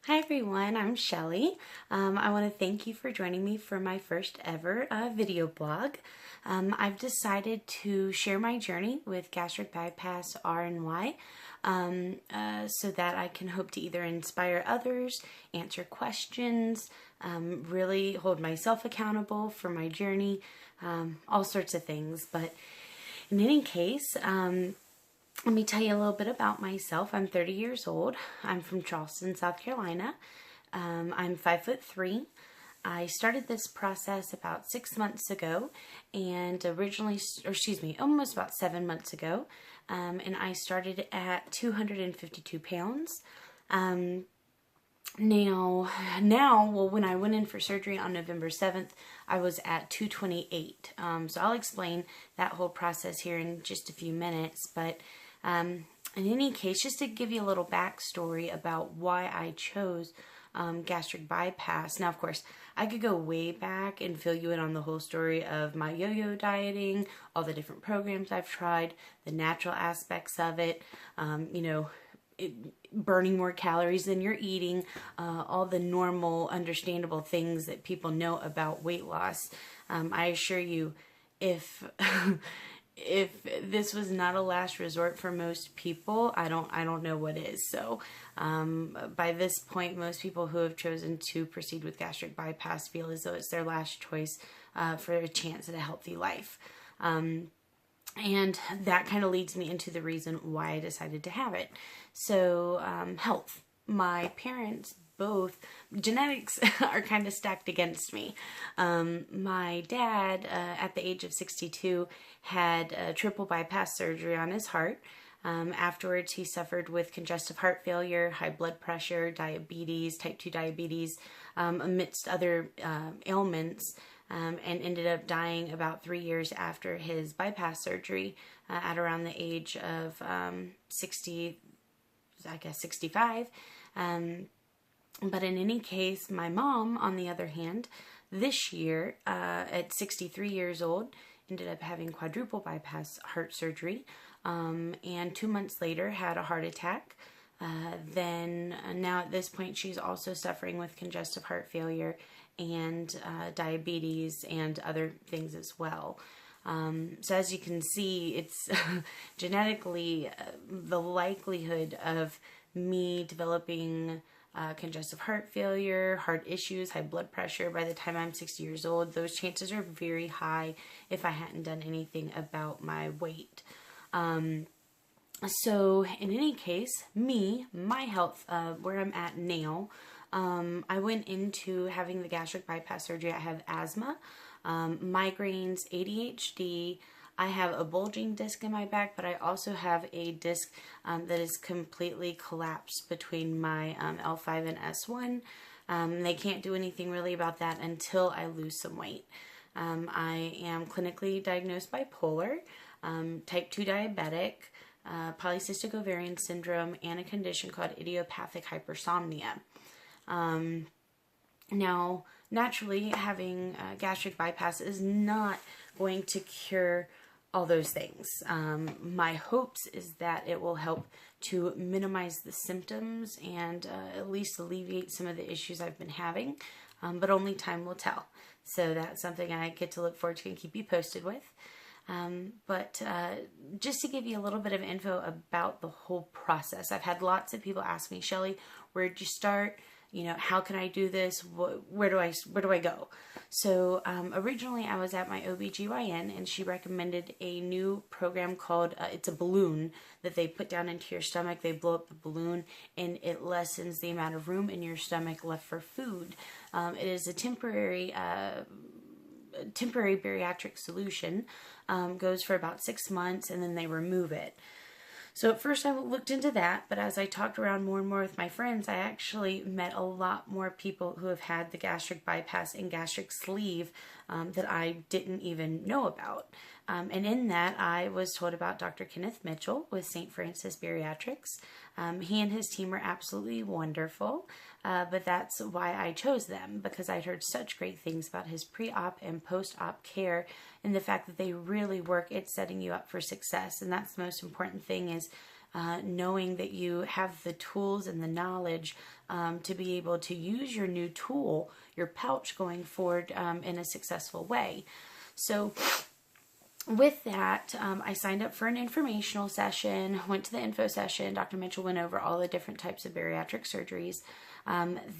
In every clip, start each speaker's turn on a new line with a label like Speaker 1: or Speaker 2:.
Speaker 1: Hi everyone, I'm Shelly. I want to thank you for joining me for my first ever video blog. I've decided to share my journey with gastric bypass RNY so that I can hope to either inspire others, answer questions, really hold myself accountable for my journey, all sorts of things. But in any case, let me tell you a little bit about myself. I'm 30 years old. I'm from Charleston, South Carolina. I'm 5'3". I started this process about 6 months ago, and almost about 7 months ago. And I started at 252 pounds. When I went in for surgery on November 7th, I was at 228. So I'll explain that whole process here in just a few minutes, but in any case, just to give you a little backstory about why I chose gastric bypass. Now, of course, I could go way back and fill you in on the whole story of my yo-yo dieting, all the different programs I've tried, the natural aspects of it, burning more calories than you're eating, all the normal, understandable things that people know about weight loss. I assure you, if this was not a last resort for most people, I don't know what is. So by this point, most people who have chosen to proceed with gastric bypass feel as though it's their last choice for a chance at a healthy life. And that kind of leads me into the reason why I decided to have it. So health. My parents both, genetics are kind of stacked against me. My dad, at the age of 62, had a triple bypass surgery on his heart. Afterwards, he suffered with congestive heart failure, high blood pressure, diabetes, type 2 diabetes, amidst other ailments, and ended up dying about 3 years after his bypass surgery at around the age of 65. But in any case, my mom, on the other hand, this year, at 63 years old, ended up having quadruple bypass heart surgery, and 2 months later had a heart attack. Now at this point, she's also suffering with congestive heart failure and diabetes and other things as well. So as you can see, it's genetically the likelihood of me developing congestive heart failure, heart issues, high blood pressure by the time I'm 60 years old. Those chances are very high if I hadn't done anything about my weight. So in any case, my health, where I'm at now, I went into having the gastric bypass surgery. I have asthma, migraines, ADHD. I have a bulging disc in my back, but I also have a disc that is completely collapsed between my L5 and S1. They can't do anything really about that until I lose some weight. I am clinically diagnosed bipolar, type 2 diabetic, polycystic ovarian syndrome, and a condition called idiopathic hypersomnia. Now, naturally, having gastric bypass is not going to cure all those things. My hopes is that it will help to minimize the symptoms and at least alleviate some of the issues I've been having, but only time will tell. So that's something I get to look forward to and keep you posted with. But just to give you a little bit of info about the whole process, I've had lots of people ask me, Shelly, where'd you start? How can I do this? Where do I go? So originally I was at my OBGYN, and she recommended a new program called, it's a balloon that they put down into your stomach. They blow up the balloon and it lessens the amount of room in your stomach left for food. It is a temporary bariatric solution, goes for about 6 months, and then they remove it. So at first I looked into that, but as I talked around more and more with my friends, I actually met a lot more people who have had the gastric bypass and gastric sleeve that I didn't even know about. And in that, I was told about Dr. Kenneth Mitchell with St. Francis Bariatrics. He and his team are absolutely wonderful, but that's why I chose them, because I'd heard such great things about his pre-op and post-op care, and the fact that they really work at setting you up for success. And that's the most important thing, is knowing that you have the tools and the knowledge to be able to use your new tool, your pouch, going forward in a successful way. So with that, I signed up for an informational session, went to the info session. Dr. Mitchell went over all the different types of bariatric surgeries,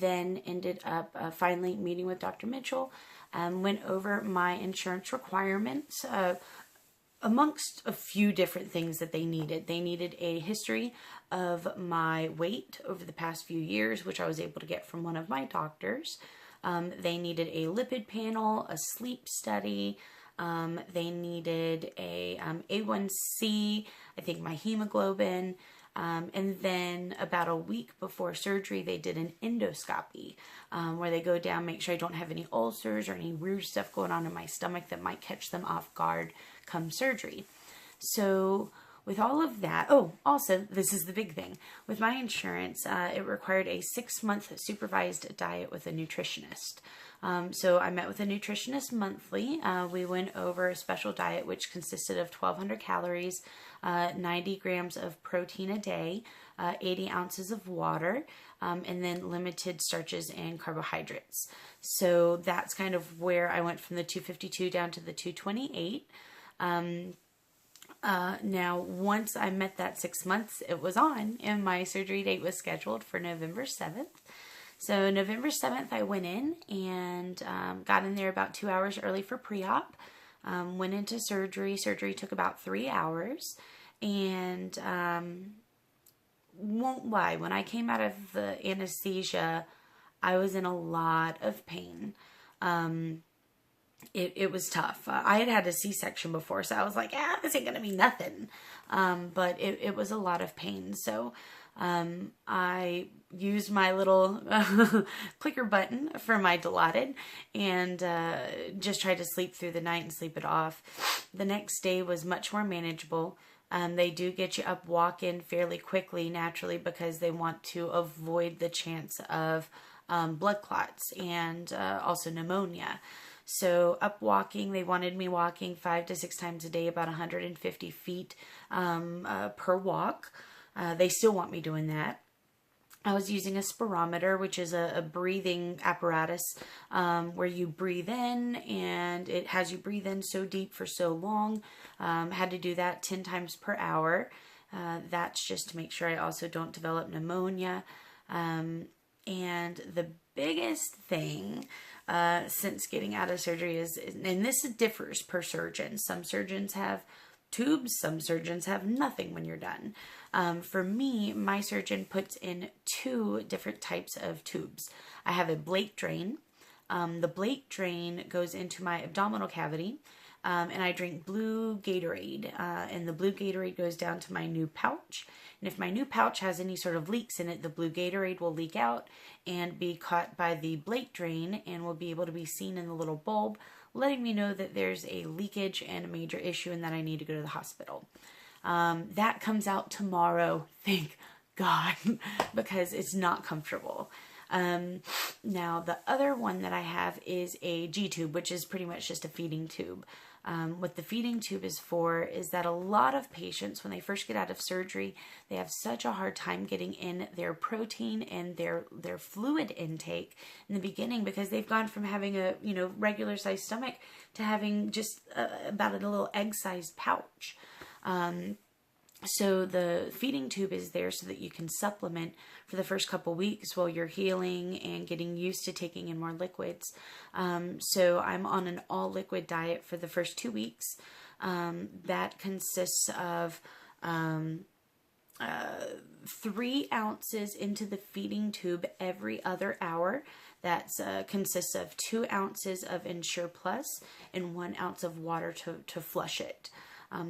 Speaker 1: then ended up finally meeting with Dr. Mitchell, went over my insurance requirements, amongst a few different things that they needed. They needed a history of my weight over the past few years, which I was able to get from one of my doctors. They needed a lipid panel, a sleep study. They needed a A1C, I think my hemoglobin, and then about a week before surgery, they did an endoscopy where they go down, make sure I don't have any ulcers or any Roux stuff going on in my stomach that might catch them off guard come surgery. So with all of that, oh, also, this is the big thing. With my insurance, it required a 6-month supervised diet with a nutritionist. So I met with a nutritionist monthly. We went over a special diet, which consisted of 1,200 calories, 90 grams of protein a day, 80 ounces of water, and then limited starches and carbohydrates. So that's kind of where I went from the 252 down to the 228. Now, once I met that 6 months, it was on, and my surgery date was scheduled for November 7th. So November 7th, I went in and got in there about 2 hours early for pre-op. Went into surgery. Surgery took about 3 hours. And won't lie, when I came out of the anesthesia, I was in a lot of pain. It was tough. I had a C-section before, so I was like, this ain't gonna be nothing. But it was a lot of pain. So I used my little clicker button for my Dilaudid and just tried to sleep through the night and sleep it off. The next day was much more manageable. They do get you up walking fairly quickly naturally because they want to avoid the chance of blood clots and also pneumonia. So up walking, they wanted me walking 5 to 6 times a day, about 150 feet per walk. They still want me doing that. I was using a spirometer, which is a breathing apparatus where you breathe in and it has you breathe in so deep for so long. Had to do that 10 times per hour. That's just to make sure I also don't develop pneumonia. And the biggest thing since getting out of surgery is, and this differs per surgeon. Some surgeons have tubes, some surgeons have nothing when you're done. For me, my surgeon puts in 2 different types of tubes. I have a Blake drain. The Blake drain goes into my abdominal cavity, and I drink blue Gatorade, and the blue Gatorade goes down to my new pouch. And if my new pouch has any sort of leaks in it, the blue Gatorade will leak out and be caught by the Blake drain and will be able to be seen in the little bulb, letting me know that there's a leakage and a major issue and that I need to go to the hospital. That comes out tomorrow, thank God, because it's not comfortable. Now, the other one that I have is a G-tube, which is pretty much just a feeding tube. What the feeding tube is for is that a lot of patients, when they first get out of surgery, they have such a hard time getting in their protein and their fluid intake in the beginning because they've gone from having a regular sized stomach to having just about a little egg-sized pouch. So the feeding tube is there so that you can supplement for the first couple weeks while you're healing and getting used to taking in more liquids. So I'm on an all liquid diet for the first 2 weeks. That consists of 3 ounces into the feeding tube every other hour. That consists of 2 ounces of Ensure Plus and 1 ounce of water to flush it.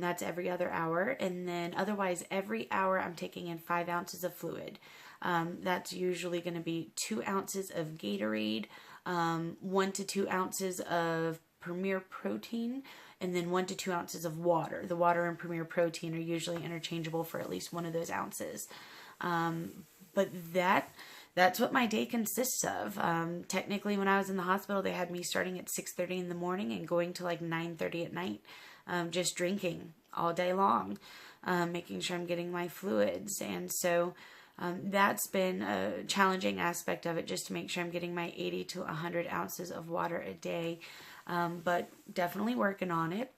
Speaker 1: That's every other hour. And then otherwise every hour I'm taking in 5 ounces of fluid. That's usually going to be 2 ounces of Gatorade, 1 to 2 ounces of Premier Protein, and then 1 to 2 ounces of water. The water and Premier Protein are usually interchangeable for at least 1 of those ounces. But that's what my day consists of. Technically, when I was in the hospital, they had me starting at 6:30 in the morning and going to like 9:30 at night. Just drinking all day long. making sure I'm getting my fluids. And so that's been a challenging aspect of it, just to make sure I'm getting my 80 to 100 ounces of water a day, but definitely working on it.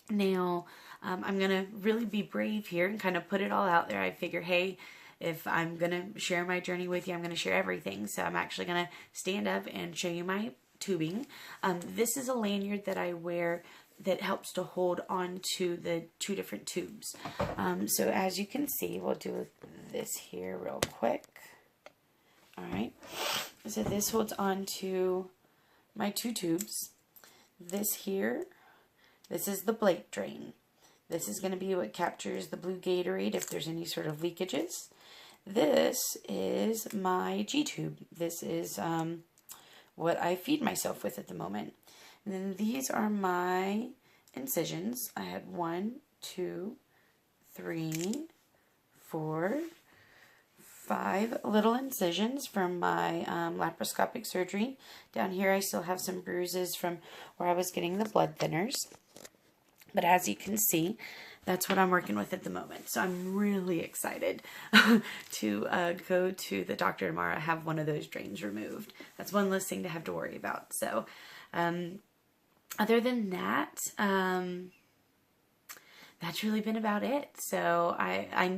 Speaker 1: Now, I'm going to really be brave here and kind of put it all out there. I figure, hey, if I'm going to share my journey with you, I'm going to share everything. So I'm actually going to stand up and show you my tubing. This is a lanyard that I wear that helps to hold on to the 2 different tubes. So as you can see, we'll do this here real quick. All right. So this holds on to my 2 tubes. This here, this is the Blake drain. This is going to be what captures the blue Gatorade if there's any sort of leakages. This is my G-tube. This is what I feed myself with at the moment. And then these are my incisions. I had 1, 2, 3, 4, 5 little incisions from my laparoscopic surgery. Down here I still have some bruises from where I was getting the blood thinners. But as you can see, that's what I'm working with at the moment. So I'm really excited to go to the doctor tomorrow and have one of those drains removed. That's one less thing to have to worry about. So other than that, that's really been about it. So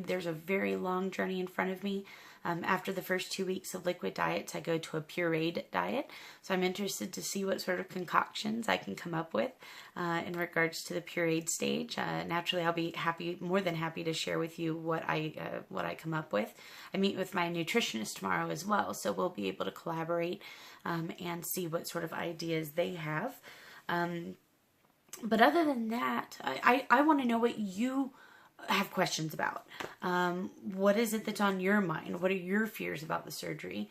Speaker 1: there's a very long journey in front of me. After the first 2 weeks of liquid diets, I go to a pureed diet. So I'm interested to see what sort of concoctions I can come up with in regards to the pureed stage. Naturally, I'll be more than happy to share with you what I come up with. I meet with my nutritionist tomorrow as well, so we'll be able to collaborate and see what sort of ideas they have. But other than that, I want to know what you have questions about. What is it that's on your mind? What are your fears about the surgery?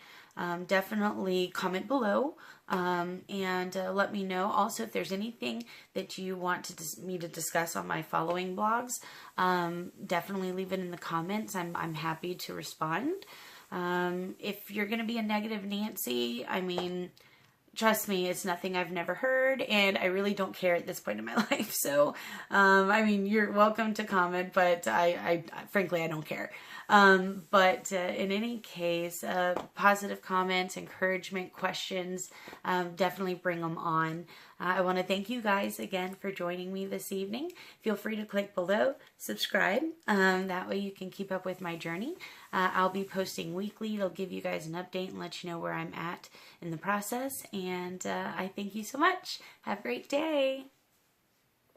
Speaker 1: Definitely comment below and let me know. Also, if there's anything that you want me to discuss on my following blogs, definitely leave it in the comments. I'm happy to respond. If you're going to be a negative Nancy, I mean, trust me, it's nothing I've never heard, and I really don't care at this point in my life. So, I mean, you're welcome to comment, but I frankly, I don't care. But in any case, positive comments, encouragement, questions, definitely bring them on. I want to thank you guys again for joining me this evening. Feel free to click below, subscribe. That way you can keep up with my journey. I'll be posting weekly. It'll give you guys an update and let you know where I'm at in the process. And I thank you so much. Have a great day.